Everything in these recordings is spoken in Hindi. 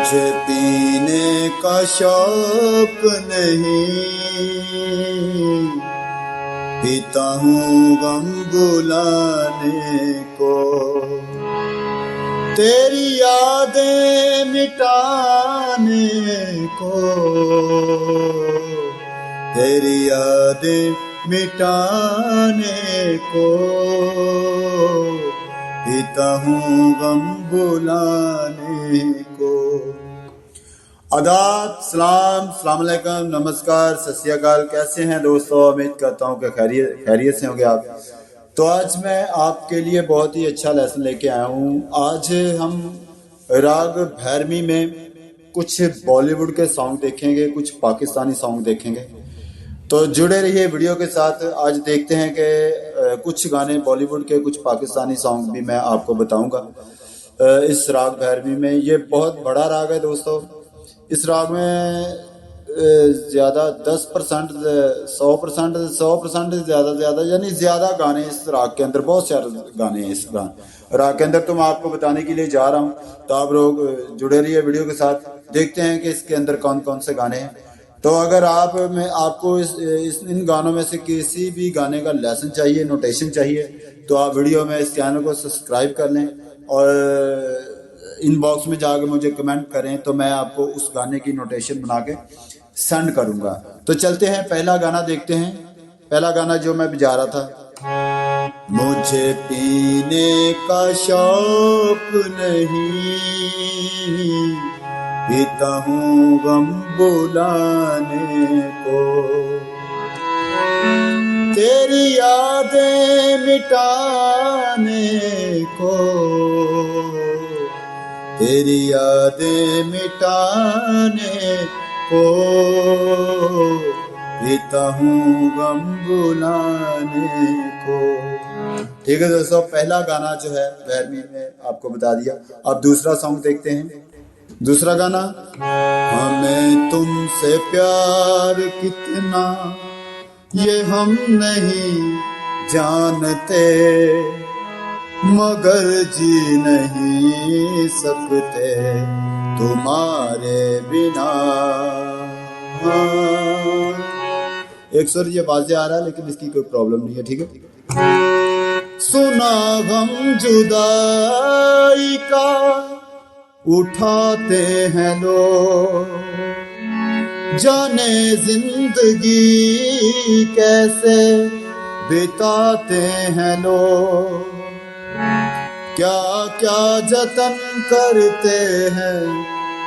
मुझे पीने का शौक नहीं, पीता हूँ गम बुलाने को। तेरी यादें मिटाने को, तेरी यादें मिटाने को, पीता हूँ गम बुलाने को। आदाब, सलाम, अस्सलाम वालेकुम, नमस्कार, सत श्री अकाल। कैसे हैं दोस्तों? उम्मीद करता हूँ कि खैरियत से होंगे आप। तो आज मैं आपके लिए बहुत ही अच्छा लेसन लेके आया हूँ। आज हम राग भैरवी में कुछ बॉलीवुड के सॉन्ग देखेंगे, कुछ पाकिस्तानी सॉन्ग देखेंगे। तो जुड़े रहिए वीडियो के साथ। आज देखते हैं कि कुछ गाने बॉलीवुड के, कुछ पाकिस्तानी सॉन्ग भी मैं आपको बताऊंगा इस राग भैरवी में। ये बहुत बड़ा राग है दोस्तों। इस राग में ज़्यादा 10%, 100% ज़्यादा यानी ज़्यादा गाने इस राग के अंदर, बहुत सारे गाने हैं इस राग के अंदर। तो मैं आपको बताने के लिए जा रहा हूँ, तो आप लोग जुड़े रहिए वीडियो के साथ। देखते हैं कि इसके अंदर कौन कौन से गाने हैं। तो अगर आपको इन गानों में से किसी भी गाने का लेसन चाहिए, नोटेशन चाहिए, तो आप वीडियो में इस चैनल को सब्सक्राइब कर लें और इनबॉक्स में जाकर मुझे कमेंट करें, तो मैं आपको उस गाने की नोटेशन बना के सेंड करूंगा। तो चलते हैं, पहला गाना देखते हैं। पहला गाना जो मैं बजा रहा था, मुझे पीने का शौक नहीं, पीता हूँ गम बुलाने को। तेरी यादें मिटाने को, तेरी यादें मिटाने को, पीता हूँ गम बुलाने को। ठीक है दोस्तों, पहला गाना जो है भैरवी में आपको बता दिया। अब दूसरा सॉन्ग देखते हैं। दूसरा गाना, हमें तुमसे प्यार कितना ये हम नहीं जानते, मगर जी नहीं सकते तुम्हारे बिना। एक सुर ये वाज़े आ रहा है, लेकिन इसकी कोई प्रॉब्लम नहीं है, ठीक है। सुना गम जुदाई का उठाते हैं लोग, जाने जिंदगी कैसे बिताते हैं लोग, क्या क्या जतन करते हैं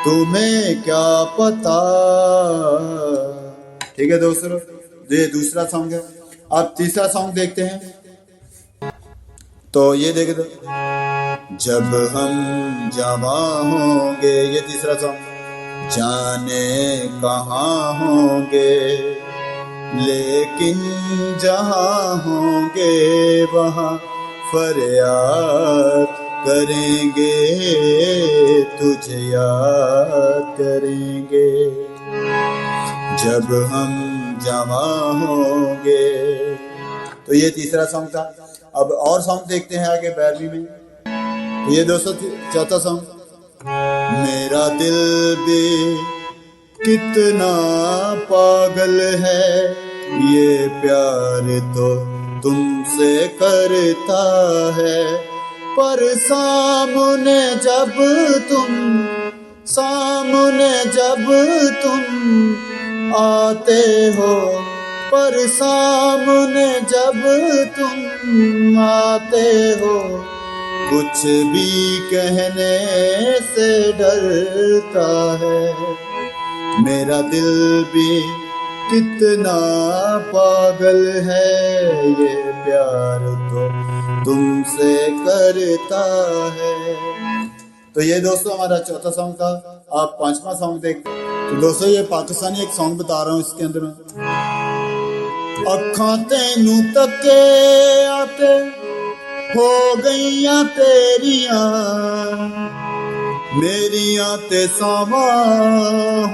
तुम्हें क्या पता। ठीक है दोस्तों, ये दूसरा सॉन्ग है। अब तीसरा सॉन्ग देखते हैं। तो ये देखे तो, जब हम जवां होंगे, ये तीसरा सॉन्ग, जाने कहाँ होंगे, लेकिन जहाँ होंगे वहाँ फरियाद करेंगे, तुझे याद करेंगे। जब हम जवां होंगे। तो ये तीसरा सॉन्ग था। अब और सॉन्ग देखते हैं आगे भैरवी में। तो ये दोस्तों चौथा सॉन्ग, मेरा दिल भी कितना पागल है, ये प्यार तो तुमसे करता है, पर सामने जब तुम आते हो, पर सामने जब तुम आते हो, कुछ भी कहने से डरता है। मेरा दिल भी कितना पागल है, ये प्यार तो तुमसे करता है। तो ये दोस्तों हमारा चौथा सॉन्ग था। आप पांचवा सॉन्ग देखते। तो दोस्तों ये पाकिस्तानी एक सॉन्ग बता रहा हूँ। इसके अंदर में अखां तेनू तके आते हो गईयां तेरियां, मेरियां ते सावां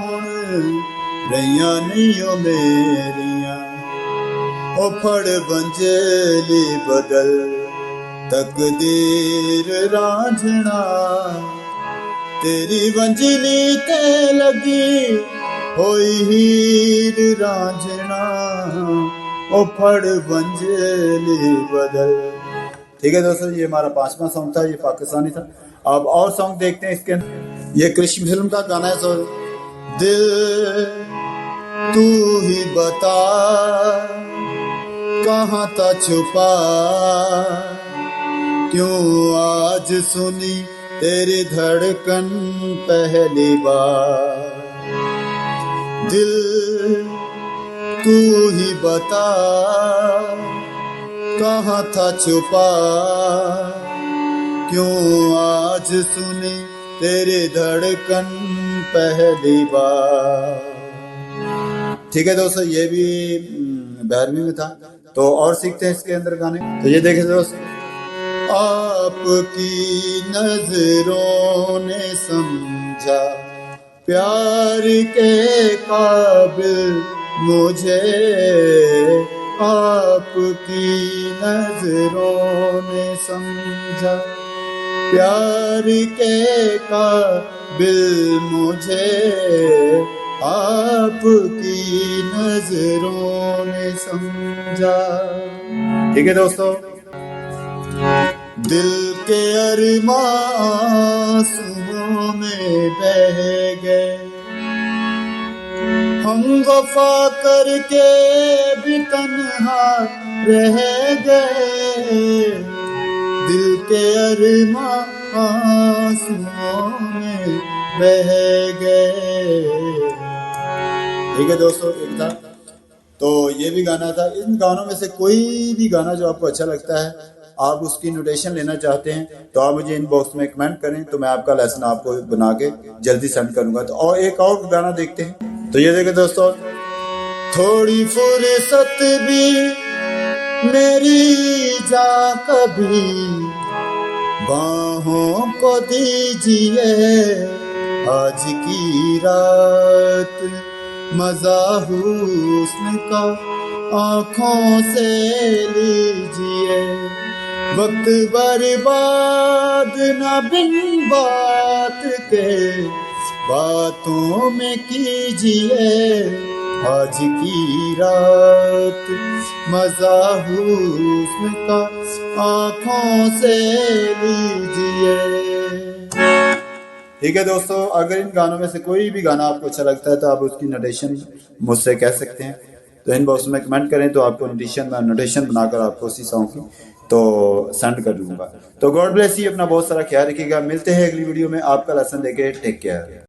हुण रहियां नहीं ओ मेरियां। ओ फड़ बंजली बदल तकदीर रांझना, तेरी वंजली ते लगी होई हीर रांझना, ओ फड़ वंजली बदल। ठीक है दोस्तों, ये हमारा 5वां सॉन्ग था, ये पाकिस्तानी था। अब और सॉन्ग देखते हैं इसके अंदर। ये कृष्ण फिल्म का गाना है। सो दिल तू ही बता कहाँ था छुपा, क्यों आज सुनी तेरी धड़कन पहली बार। दिल तू ही बता कहाँ था छुपा, क्यों आज सुनी तेरी धड़कन पहली बार। ठीक है दोस्तों, ये भी 12वीं में था। तो और सीखते हैं इसके अंदर गाने। तो ये देखें दोस्तों, आपकी नजरों ने समझा प्यार के काबिल मुझे, आपकी नजरों ने समझा प्यार के काबिल मुझे, आपकी नजरों ने समझा। ठीक है दोस्तों, दिल के अरमां आंसुओं में बह गए, हम वफा करके भी तन्हा रह गए, दिल के अरमां आंसुओं में बह गए। ठीक है दोस्तों, एक था। तो ये भी गाना था। इन गानों में से कोई भी गाना जो आपको अच्छा लगता है, आप उसकी नोटेशन लेना चाहते हैं, तो आप मुझे इनबॉक्स में कमेंट करें, तो मैं आपका लेसन आपको बना के जल्दी सेंड करूंगा। तो और एक और गाना देखते हैं। तो ये देखें दोस्तों, थोड़ी फुर्सत भी मेरी जा कभी बाहों को दीजिए, आज की रात मजा हुस्न का आँखों से लीजिए, वक्त बर्बाद न बिन बात के बातों में कीजिए, आज की रात मजा हुस्न का आँखों से लीजिए। ठीक है दोस्तों, अगर इन गानों में से कोई भी गाना आपको अच्छा लगता है, तो आप उसकी नोटेशन मुझसे कह सकते हैं। तो इनबॉक्स में कमेंट करें, तो आपको नोटेशन बनाकर आपको उसी सॉन्ग की तो सेंड कर दूंगा। तो गॉड ब्लेस यू, अपना बहुत सारा ख्याल रखिएगा। मिलते हैं अगली वीडियो में आपका लेसन लेके। Take care.